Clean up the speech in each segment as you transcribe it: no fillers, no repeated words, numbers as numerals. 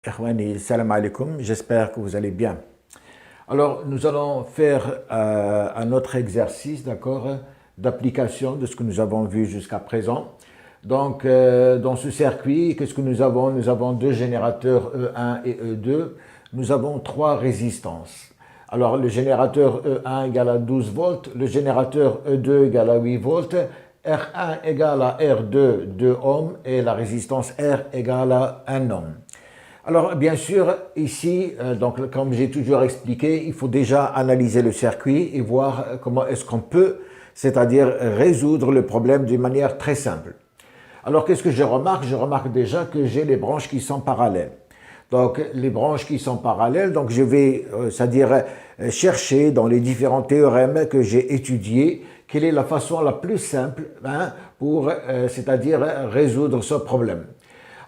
Ikhwani, salam alaikum, j'espère que vous allez bien. Alors, nous allons faire un autre exercice, d'accord, d'application de ce que nous avons vu jusqu'à présent. Donc, dans ce circuit, qu'est-ce que nous avons? Nous avons deux générateurs E1 et E2. Nous avons trois résistances. Alors, le générateur E1 égale à 12 volts, le générateur E2 égale à 8 volts, R1 égale à R2, 2 ohms, et la résistance R égale à 1 ohm. Alors, bien sûr, ici, donc, comme j'ai toujours expliqué, il faut déjà analyser le circuit et voir comment est-ce qu'on peut, c'est-à-dire résoudre le problème d'une manière très simple. Alors, qu'est-ce que je remarque? Je remarque déjà que j'ai les branches qui sont parallèles. Donc, les branches qui sont parallèles, donc je vais, c'est-à-dire chercher dans les différents théorèmes que j'ai étudiés, quelle est la façon la plus simple pour, c'est-à-dire résoudre ce problème.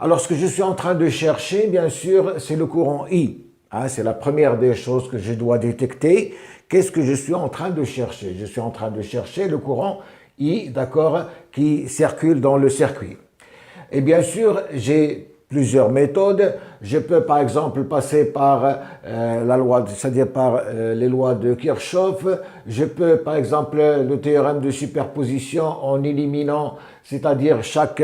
Alors, ce que je suis en train de chercher, bien sûr, c'est le courant I. C'est la première des choses que je dois détecter. Qu'est-ce que je suis en train de chercher? Je suis en train de chercher le courant I, d'accord, qui circule dans le circuit. Et bien sûr, j'ai plusieurs méthodes. Je peux, par exemple, passer par la loi, c'est-à-dire par les lois de Kirchhoff. Je peux, par exemple, le théorème de superposition en éliminant, c'est-à-dire chaque,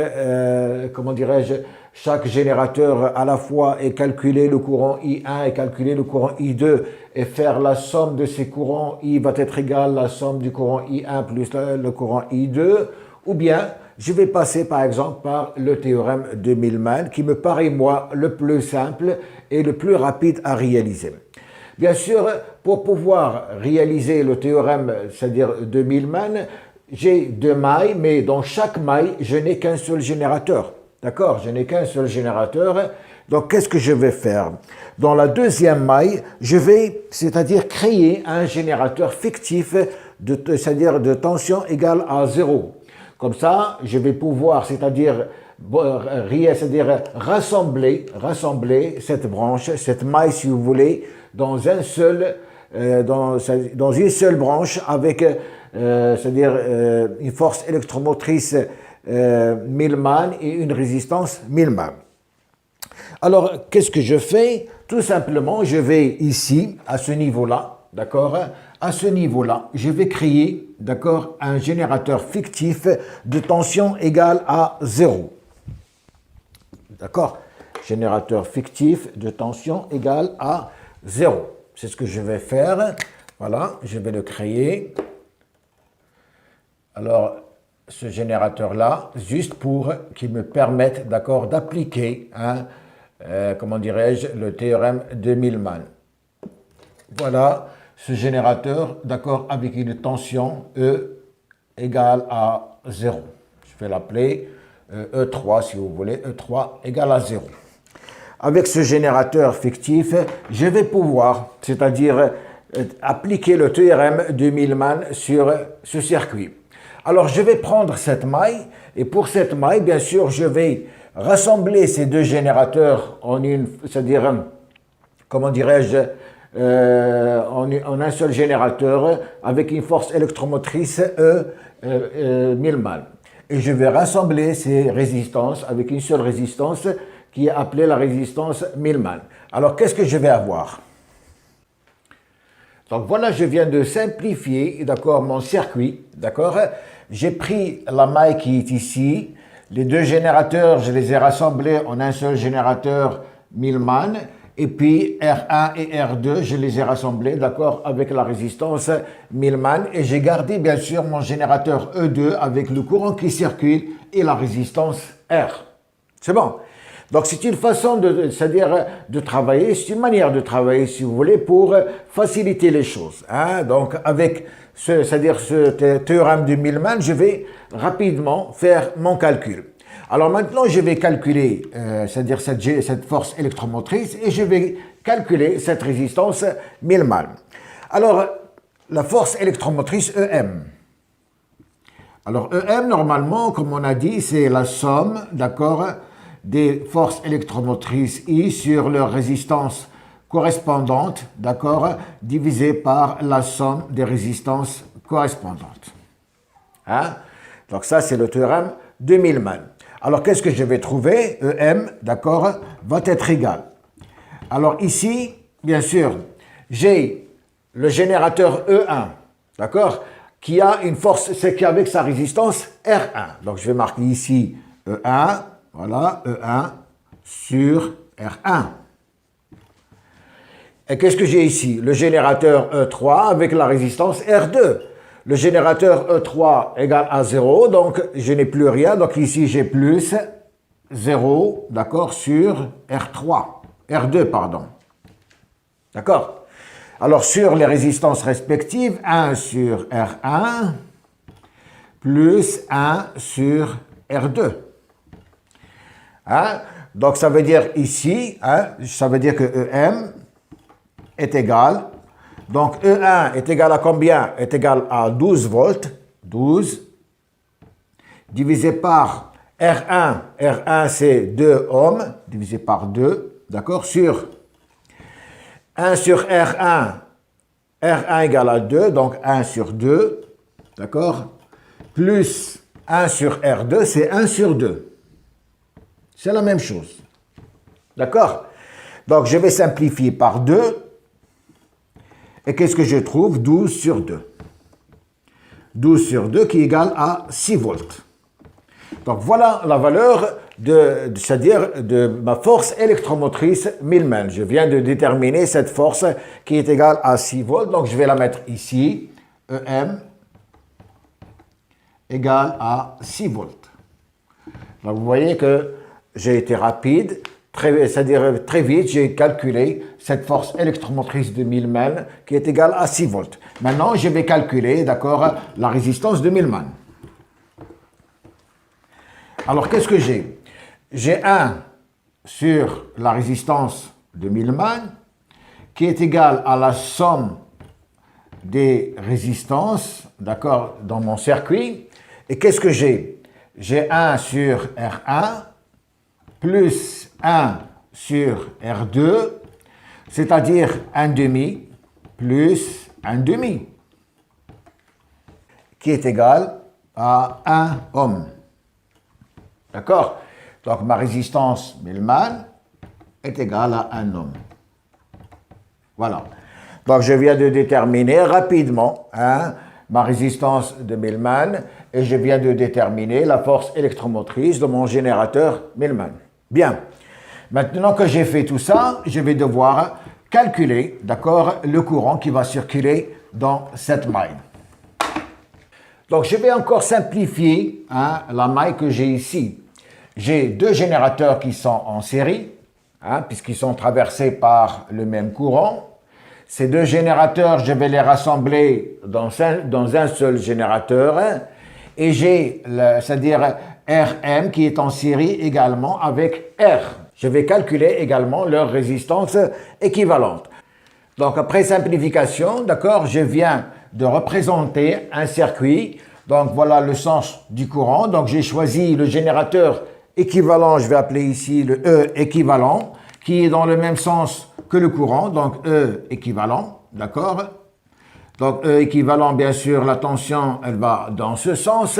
comment dirais-je, chaque générateur à la fois et calculer le courant I1 et calculer le courant I2 et faire la somme de ces courants I va être égale à la somme du courant I1 plus le courant I2. Ou bien, je vais passer par exemple par le théorème de Millman qui me paraît moi le plus simple et le plus rapide à réaliser. Bien sûr, pour pouvoir réaliser le théorème, c'est-à-dire de Millman, j'ai deux mailles, mais dans chaque maille, je n'ai qu'un seul générateur. D'accord? Je n'ai qu'un seul générateur. Donc, qu'est-ce que je vais faire? Dans la deuxième maille, je vais, c'est-à-dire créer un générateur fictif, c'est-à-dire de tension égale à 0. Comme ça, je vais pouvoir, c'est-à-dire rassembler cette branche, cette maille, si vous voulez, dans un seul, dans une seule branche avec, c'est-à-dire une force électromotrice Millman et une résistance Millman. Alors, qu'est-ce que je fais? Tout simplement, je vais ici, à ce niveau-là, d'accord? À ce niveau-là, je vais créer, d'accord, un générateur fictif de tension égale à 0. D'accord? Générateur fictif de tension égale à 0. C'est ce que je vais faire. Voilà, je vais le créer. Alors, ce générateur-là, juste pour qu'il me permette, d'accord, d'appliquer, comment dirais-je, le théorème de Millman. Voilà ce générateur, d'accord, avec une tension E égale à 0. Je vais l'appeler E3 si vous voulez, E3 égale à 0. Avec ce générateur fictif, je vais pouvoir, c'est-à-dire appliquer le théorème de Millman sur ce circuit. Alors, je vais prendre cette maille, et pour cette maille, bien sûr, je vais rassembler ces deux générateurs en une, c'est-à-dire, comment dirais-je, en un seul générateur avec une force électromotrice Millman. Et je vais rassembler ces résistances avec une seule résistance qui est appelée la résistance Millman. Alors, qu'est-ce que je vais avoir? Donc voilà, je viens de simplifier, d'accord, mon circuit, d'accord. J'ai pris la maille qui est ici, les deux générateurs, je les ai rassemblés en un seul générateur Millman, et puis R1 et R2, je les ai rassemblés, d'accord, avec la résistance Millman, et j'ai gardé bien sûr mon générateur E2 avec le courant qui circule et la résistance R. C'est bon. Donc, c'est une façon c'est-à-dire de travailler, c'est une manière de travailler, si vous voulez, pour faciliter les choses. Donc, avec c'est-à-dire ce théorème de Millman, je vais rapidement faire mon calcul. Alors maintenant, je vais calculer, c'est-à-dire cette force électromotrice, et je vais calculer cette résistance Millman. Alors, la force électromotrice EM. Alors, EM, normalement, comme on a dit, c'est la somme, d'accord, des forces électromotrices I sur leur résistance correspondante, d'accord, divisée par la somme des résistances correspondantes. Donc ça, c'est le théorème de Millman. Alors, qu'est-ce que je vais trouver? EM, d'accord, va être égal Alors ici, bien sûr, j'ai le générateur E1, d'accord, qui a une force, c'est qu'avec sa résistance R1. Donc je vais marquer ici E1, voilà, E1 sur R1. Et qu'est-ce que j'ai ici? Le générateur E3 avec la résistance R2. Le générateur E3 égale à 0, donc je n'ai plus rien. Donc ici, j'ai plus 0, d'accord, sur R3. R2, pardon. D'accord? Alors, sur les résistances respectives, 1 sur R1 plus 1 sur R2. Hein? Donc, ça veut dire ici, hein, ça veut dire que EM est égal. Donc, E1 est égal à combien? Est égal à 12 volts. 12 divisé par R1. R1, c'est 2 ohms, divisé par 2, d'accord? Sur 1 sur R1. R1 égale à 2, donc 1 sur 2, d'accord? Plus 1 sur R2, c'est 1 sur 2. C'est la même chose. D'accord? Donc, je vais simplifier par 2. Et qu'est-ce que je trouve? 12 sur 2. 12 sur 2 qui est égal à 6 volts. Donc voilà la valeur c'est-à-dire de ma force électromotrice Millman. Je viens de déterminer cette force qui est égale à 6 volts. Donc je vais la mettre ici. EM égale à 6 volts. Donc vous voyez que j'ai été rapide. C'est-à-dire très vite, j'ai calculé cette force électromotrice de Millman qui est égale à 6 volts. Maintenant, je vais calculer, d'accord, la résistance de Millman. Alors, qu'est-ce que j'ai? J'ai 1 sur la résistance de Millman qui est égale à la somme des résistances, d'accord, dans mon circuit. Et qu'est-ce que j'ai? J'ai 1 sur R1 plus 1 sur R2, c'est-à-dire 1 demi plus 1 demi, qui est égal à 1 ohm. D'accord? Donc ma résistance Millman est égale à 1 ohm. Voilà. Donc je viens de déterminer rapidement ma résistance de Millman et je viens de déterminer la force électromotrice de mon générateur Millman. Bien. Maintenant que j'ai fait tout ça, je vais devoir calculer, d'accord, le courant qui va circuler dans cette maille. Donc, je vais encore simplifier la maille que j'ai ici. J'ai 2 générateurs qui sont en série, puisqu'ils sont traversés par le même courant. Ces 2 générateurs, je vais les rassembler dans un seul générateur. Et j'ai, c'est-à-dire RM qui est en série également avec R. Je vais calculer également leur résistance équivalente. Donc, après simplification, d'accord, je viens de représenter un circuit. Donc, voilà le sens du courant. Donc, j'ai choisi le générateur équivalent, je vais appeler ici le E équivalent, qui est dans le même sens que le courant, donc E équivalent, d'accord? Donc, E équivalent, bien sûr, la tension, elle va dans ce sens.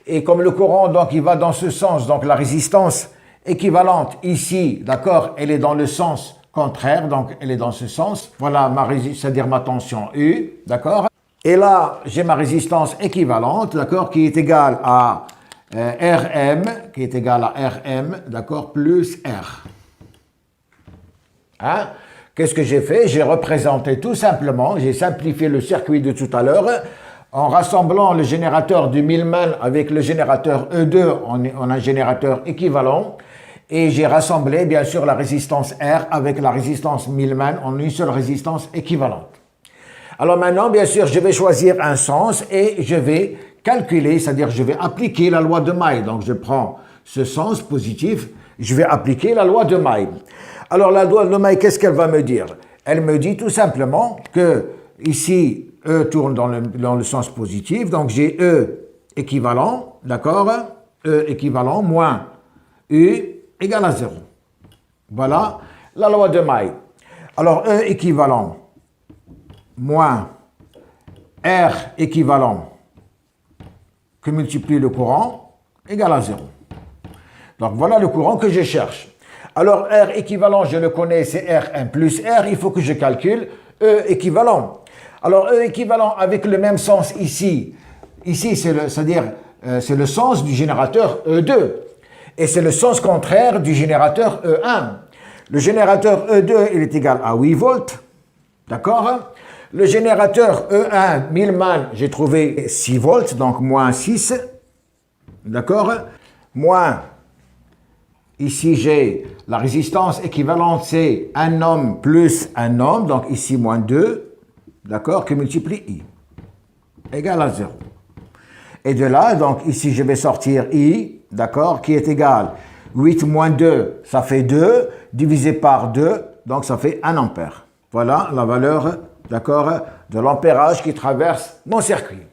Et comme le courant, donc, il va dans ce sens, donc la résistance équivalente ici, d'accord, elle est dans le sens contraire, donc elle est dans ce sens. Voilà c'est-à-dire ma tension U, d'accord? Et là, j'ai ma résistance équivalente, d'accord, qui est égale à RM, qui est égale à RM, d'accord, plus R. Qu'est-ce que j'ai fait? J'ai représenté tout simplement, j'ai simplifié le circuit de tout à l'heure en rassemblant le générateur du Millman avec le générateur E2 en un générateur équivalent. Et j'ai rassemblé, bien sûr, la résistance R avec la résistance Millman en une seule résistance équivalente. Alors maintenant, bien sûr, je vais choisir un sens et je vais calculer, c'est-à-dire je vais appliquer la loi de Maille. Donc, je prends ce sens positif, je vais appliquer la loi de Maille. Alors, la loi de Maille, qu'est-ce qu'elle va me dire? Elle me dit tout simplement que ici, E tourne dans le sens positif, donc j'ai E équivalent, d'accord? E équivalent moins U égale à 0. Voilà la loi de Maille. Alors, E équivalent moins R équivalent que multiplie le courant égale à 0. Donc, voilà le courant que je cherche. Alors, R équivalent, je le connais, c'est R1 plus R. Il faut que je calcule E équivalent. Alors, E équivalent avec le même sens ici. Ici, c'est-à-dire, c'est le sens du générateur E2. Et c'est le sens contraire du générateur E1. Le générateur E2, il est égal à 8 volts. D'accord? Le générateur E1, 1000 man, j'ai trouvé 6 volts, donc moins 6. D'accord? Moins, ici j'ai la résistance équivalente, c'est 1 ohm plus 1 ohm, donc ici moins 2, d'accord, que multiplie I, égal à 0. Et de là, donc ici je vais sortir I, d'accord, qui est égal 8 moins 2, ça fait 2, divisé par 2, donc ça fait 1 ampère. Voilà la valeur, d'accord, de l'ampérage qui traverse mon circuit.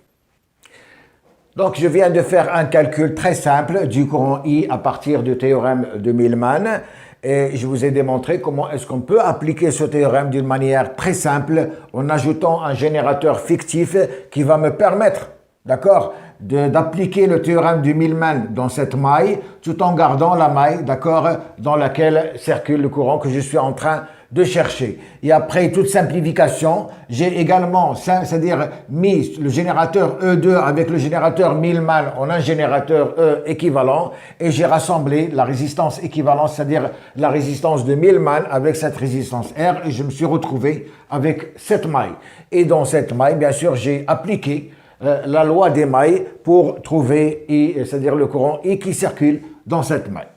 Donc, je viens de faire un calcul très simple du courant I à partir du théorème de Millman et je vous ai démontré comment est-ce qu'on peut appliquer ce théorème d'une manière très simple en ajoutant un générateur fictif qui va me permettre, d'accord, d'appliquer le théorème du Millman dans cette maille tout en gardant la maille, d'accord, dans laquelle circule le courant que je suis en train de chercher. Et après toute simplification, j'ai également, c'est-à-dire mis le générateur E2 avec le générateur Millman en un générateur E équivalent et j'ai rassemblé la résistance équivalente, c'est-à-dire la résistance de Millman avec cette résistance R et je me suis retrouvé avec cette maille. Et dans cette maille, bien sûr, j'ai appliqué la loi des mailles pour trouver I, c'est-à-dire le courant I qui circule dans cette maille.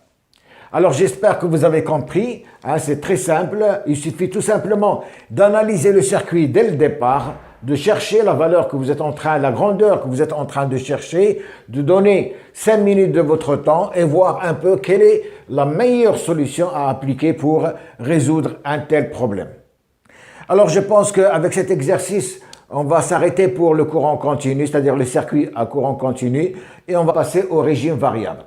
Alors j'espère que vous avez compris, hein, c'est très simple, il suffit tout simplement d'analyser le circuit dès le départ, de chercher la valeur que vous êtes en train, la grandeur que vous êtes en train de chercher, de donner 5 minutes de votre temps et voir un peu quelle est la meilleure solution à appliquer pour résoudre un tel problème. Alors je pense qu'avec cet exercice, on va s'arrêter pour le courant continu, c'est-à-dire le circuit à courant continu, et on va passer au régime variable.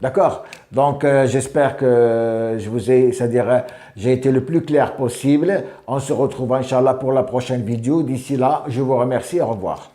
D'accord? Donc, j'espère que c'est-à-dire, j'ai été le plus clair possible. On se retrouve, Inch'Allah, pour la prochaine vidéo. D'ici là, je vous remercie. Au revoir.